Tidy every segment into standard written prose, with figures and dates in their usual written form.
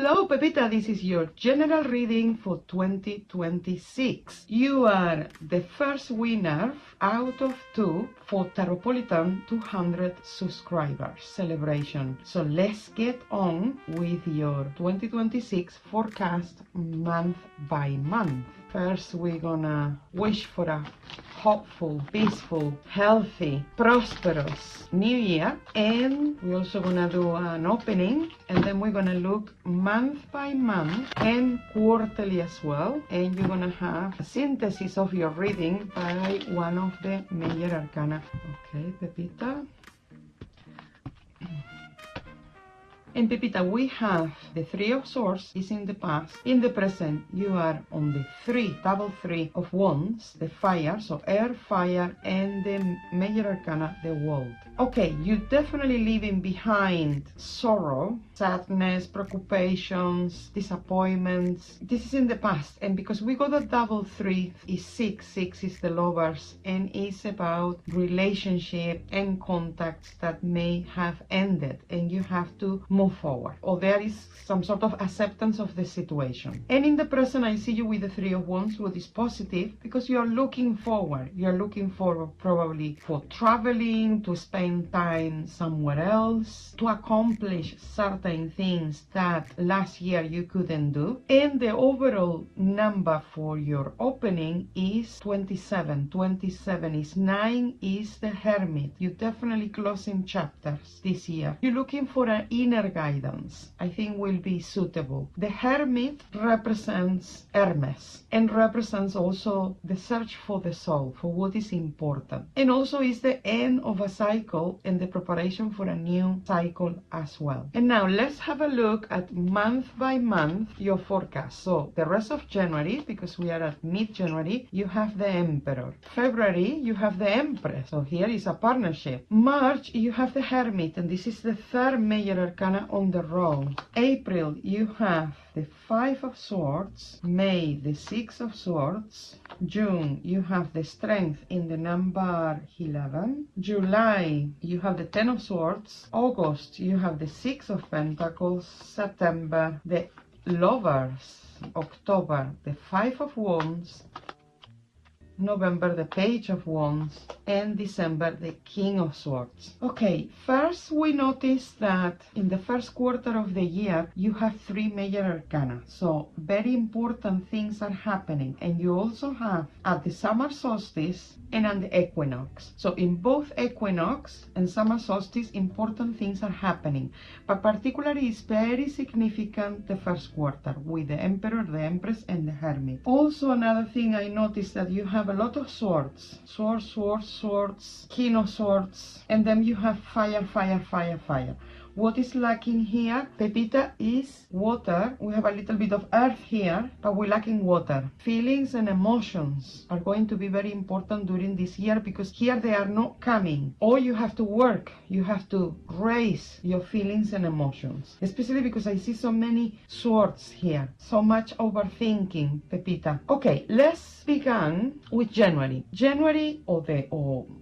Hello, Pepita. This is your general reading for 2026. You are the first winner out of 2 for Tarotpolitan 200 subscribers celebration. So let's get on with your 2026 forecast month by month. First, we're gonna wish for a hopeful, peaceful, healthy, prosperous new year, and we're also gonna do an opening, and then we're gonna look month by month and quarterly as well, and you're gonna have a synthesis of your reading by one of the major arcana. Okay, Pepita. In Pepita, we have the 3 of Swords is in the past. In the present, you are on the double three of Wands, the fire, so air, fire, and the major arcana, the world. Okay, you're definitely leaving behind sorrow, sadness, preoccupations, disappointments. This is in the past, and because we got a double three, is 6 is the lovers, and it's about relationship and contacts that may have ended, and you have to move forward, or there is some sort of acceptance of the situation. And in the present, I see you with the 3 of Wands, what is positive, because you are looking forward. You are looking forward probably for traveling, to spend time somewhere else, to accomplish certain things that last year you couldn't do. And the overall number for your opening is 27. 27 is 9, is the Hermit. You're definitely closing chapters this year. You're looking for an inner guidance, I think will be suitable. The Hermit represents Hermes and represents also the search for the soul, for what is important, and also is the end of a cycle and the preparation for a new cycle as well. And now let's have a look at month by month your forecast. So the rest of January, because we are at mid-January, you have the Emperor. February, you have the Empress, so here is a partnership. March, you have the Hermit, and this is the 3rd major arcana on the row. April, you have the 5 of Swords. May, the 6 of Swords. June, you have the Strength in the number 11. July, you have the 10 of Swords. August, you have the 6 of Pentacles. September, the Lovers. October, the 5 of Wands. November, the Page of Wands, and December, the King of Swords. Okay, first we notice that in the first quarter of the year, you have 3 major arcana. So very important things are happening. And you also have at the summer solstice and at the equinox. So in both equinox and summer solstice, important things are happening. But particularly it's very significant the first quarter with the Emperor, the Empress, and the Hermit. Also another thing I noticed that you have a lot of swords. Swords, King of Swords, and then you have fire, fire, fire, fire. What is lacking here, Pepita, is water. We have a little bit of earth here, but we're lacking water. Feelings and emotions are going to be very important during this year, because here they are not coming. Or you have to work. You have to raise your feelings and emotions. Especially because I see so many swords here. So much overthinking, Pepita. Okay, let's begin with January. January, or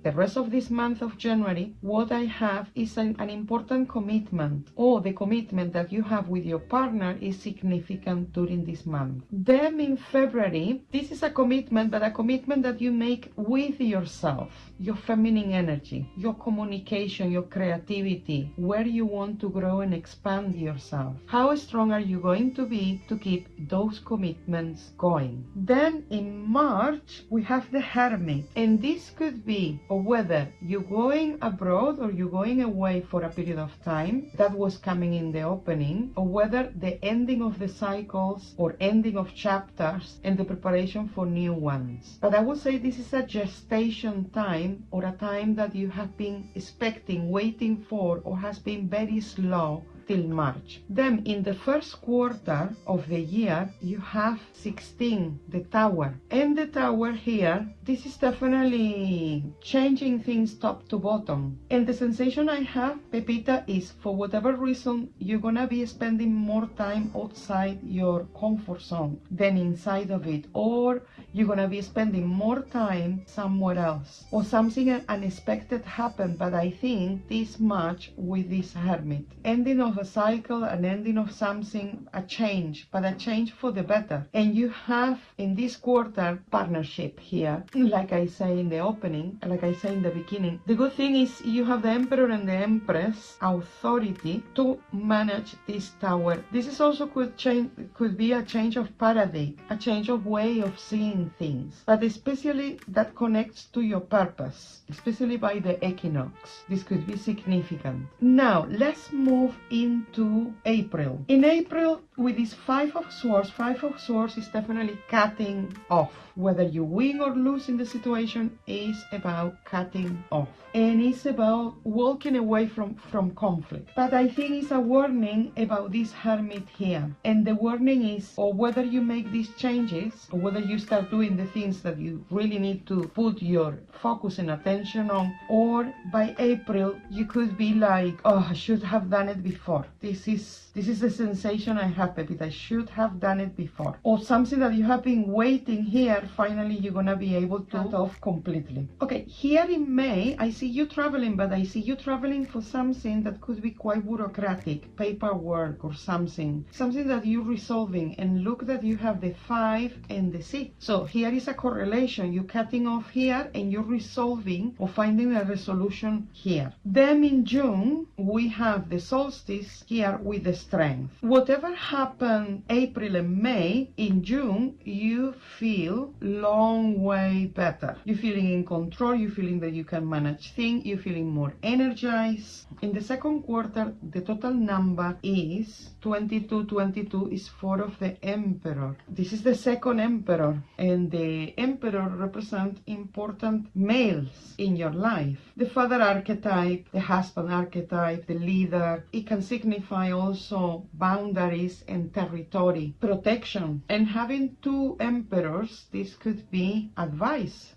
the rest of this month of January, what I have is an important commitment, or the commitment that you have with your partner is significant during this month. Then in February, this is a commitment, but a commitment that you make with yourself, your feminine energy, your communication, your creativity, where you want to grow and expand yourself. How strong are you going to be to keep those commitments going? Then in March, we have the Hermit, and this could be or whether you're going abroad or you're going away for a period of time. That was coming in the opening, or whether the ending of the cycles or ending of chapters and the preparation for new ones. But I would say this is a gestation time, or a time that you have been expecting, waiting for, or has been very slow till March. Then in the first quarter of the year, you have 16, the Tower. And the Tower here, this is definitely changing things top to bottom. And the sensation I have, Pepita, is for whatever reason, you're gonna be spending more time outside your comfort zone than inside of it. Or you're gonna be spending more time somewhere else. Or something unexpected happened, but I think this match with this Hermit. Ending of of a cycle, an ending of something, a change, but a change for the better. And you have in this quarter partnership here, like I say in the opening, like I say in the beginning. The good thing is you have the Emperor and the Empress authority to manage this tower. This is also could be a change of paradigm, a change of way of seeing things, but especially that connects to your purpose, especially by the equinox. This could be significant. Now let's move into April. In April, with this Five of Swords is definitely cutting off. Whether you win or lose in the situation is about cutting off. And it's about walking away from conflict. But I think it's a warning about this Hermit here. And the warning is, or whether you make these changes, or whether you start doing the things that you really need to put your focus and attention on, or by April, you could be like, oh, I should have done it before. This is the sensation I have, Pepita. I should have done it before. Or something that you have been waiting here, finally you're gonna be able to cut off completely. Okay, here in May, I see you traveling, but I see you traveling for something that could be quite bureaucratic, paperwork or something that you're resolving. And look that you have the 5 and the 6. So here is a correlation. You're cutting off here and you're resolving or finding a resolution here. Then in June, we have the solstice here with the strength. Whatever happened April and May, in June, you feel long way better. You're feeling in control. You're feeling that you can manage things. You're feeling more energized. In the second quarter, the total number is 22. 22 is 4 of the Emperor. This is the second Emperor, and the Emperor represents important males in your life. The father archetype, the husband archetype, the leader. It can signify also boundaries and territory, protection. And having 2 emperors, this could be advice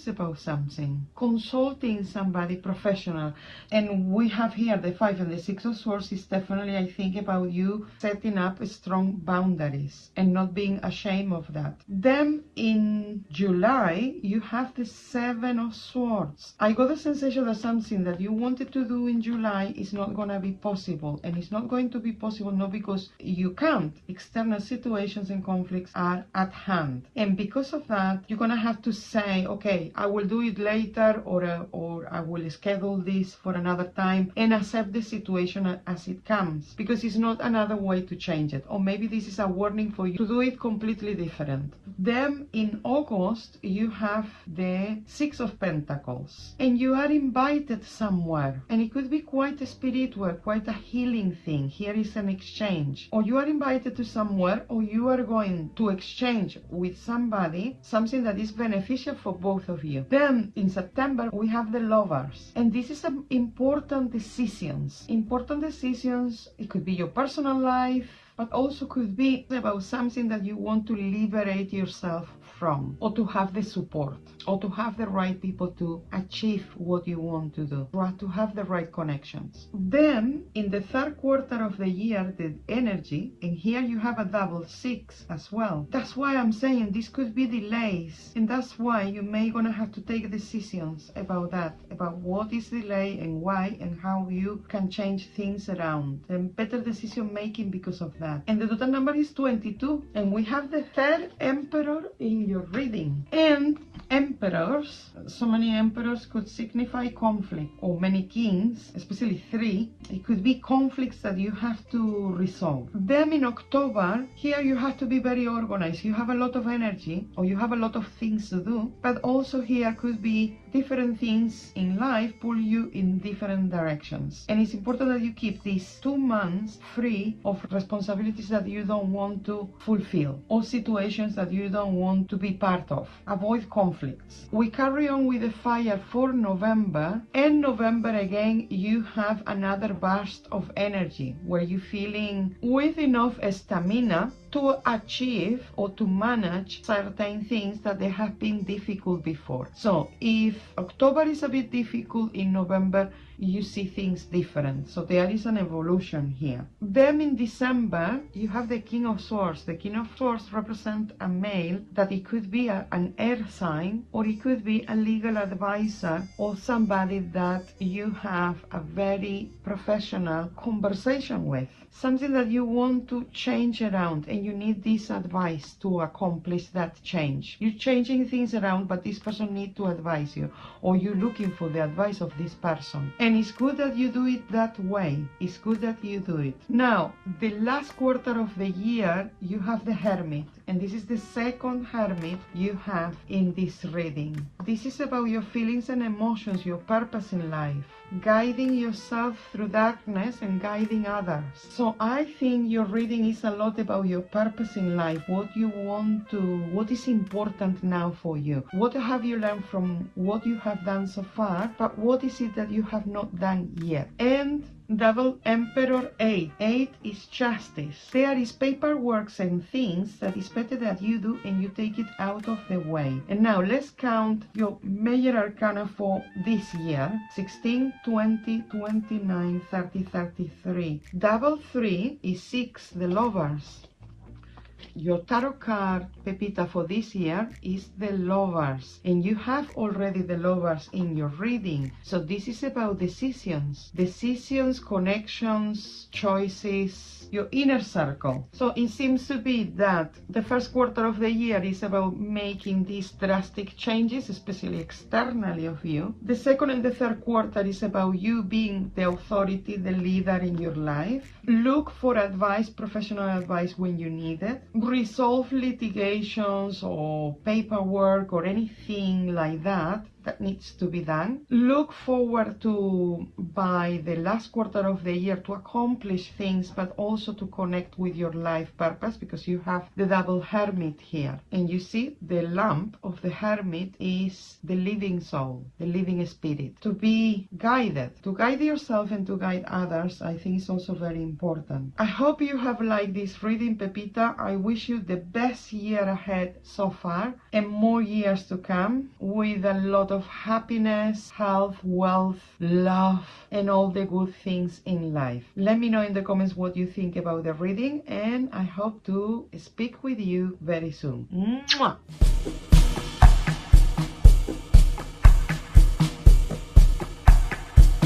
about something, consulting somebody professional. And we have here the 5 and the 6 of Swords is definitely, I think, about you setting up strong boundaries and not being ashamed of that. Then in July, you have the 7 of Swords. I got the sensation that something that you wanted to do in July is not going to be possible. And it's not going to be possible not because you can't. External situations and conflicts are at hand. And because of that, you're going to have to say, okay, I will do it later, or I will schedule this for another time, and accept the situation as it comes, because it's not another way to change it. Or maybe this is a warning for you to do it completely different. Then in August, you have the 6 of Pentacles, and you are invited somewhere, and it could be quite spiritual, quite a healing thing. Here is an exchange, or you are invited to somewhere, or you are going to exchange with somebody something that is beneficial for both of you. Then in September, we have the Lovers, and this is important decisions. Important decisions. It could be your personal life, but also could be about something that you want to liberate yourself from, or to have the support, or to have the right people to achieve what you want to do, or to have the right connections. Then in the third quarter of the year, the energy, and here you have a double 6 as well. That's why I'm saying this could be delays, and that's why you may gonna have to take decisions about that, about what is delay and why, and how you can change things around, and better decision making because of that. And the total number is 22, and we have the 3rd Emperor in your reading. And emperors, so many emperors could signify conflict, or many kings, especially 3. It could be conflicts that you have to resolve. Then in October, here you have to be very organized. You have a lot of energy, or you have a lot of things to do, but also here could be different things in life pull you in different directions. And it's important that you keep these 2 months free of responsibilities that you don't want to fulfill, or situations that you don't want to be part of. Avoid conflicts. We carry on with the fire for November, and November again, you have another burst of energy where you're feeling with enough stamina to achieve or to manage certain things that they have been difficult before. So if October is a bit difficult, in November you see things different. So there is an evolution here. Then in December, you have the King of Swords. The King of Swords represents a male that it could be an air sign, or it could be a legal advisor, or somebody that you have a very professional conversation with. Something that you want to change around, and you need this advice to accomplish that change. You're changing things around, but this person needs to advise you, or you're looking for the advice of this person. And it's good that you do it that way. It's good that you do it. Now, the last quarter of the year, you have the Hermit, and this is the second Hermit you have in this reading. This is about your feelings and emotions, your purpose in life, guiding yourself through darkness and guiding others. So I think your reading is a lot about your purpose in life, what you want to, what is important now for you. What have you learned from what you have done so far, but what is it that you have not done yet? And Double Emperor 8. 8 is justice. There is paperwork and things that is better that you do and you take it out of the way. And now let's count your major arcana for this year. 16, 20, 29, 30, 33. Double 3 is 6, the Lovers. Your tarot card, Pepita, for this year is the Lovers, and you have already the Lovers in your reading. So this is about decisions, connections, choices, your inner circle. So it seems to be that the first quarter of the year is about making these drastic changes, especially externally of you. The second and the third quarter is about you being the authority, the leader in your life. Look for advice, professional advice when you need it. Resolve litigations or paperwork or anything like that needs to be done. Look forward to, by the last quarter of the year, to accomplish things, but also to connect with your life purpose, because you have the double Hermit here. And you see the lamp of the Hermit is the living soul, the living spirit. To be guided, to guide yourself and to guide others, I think is also very important. I hope you have liked this reading, Pepita. I wish you the best year ahead so far, and more years to come, with a lot of happiness, health, wealth, love, and all the good things in life. Let me know in the comments what you think about the reading, and I hope to speak with you very soon. Mwah!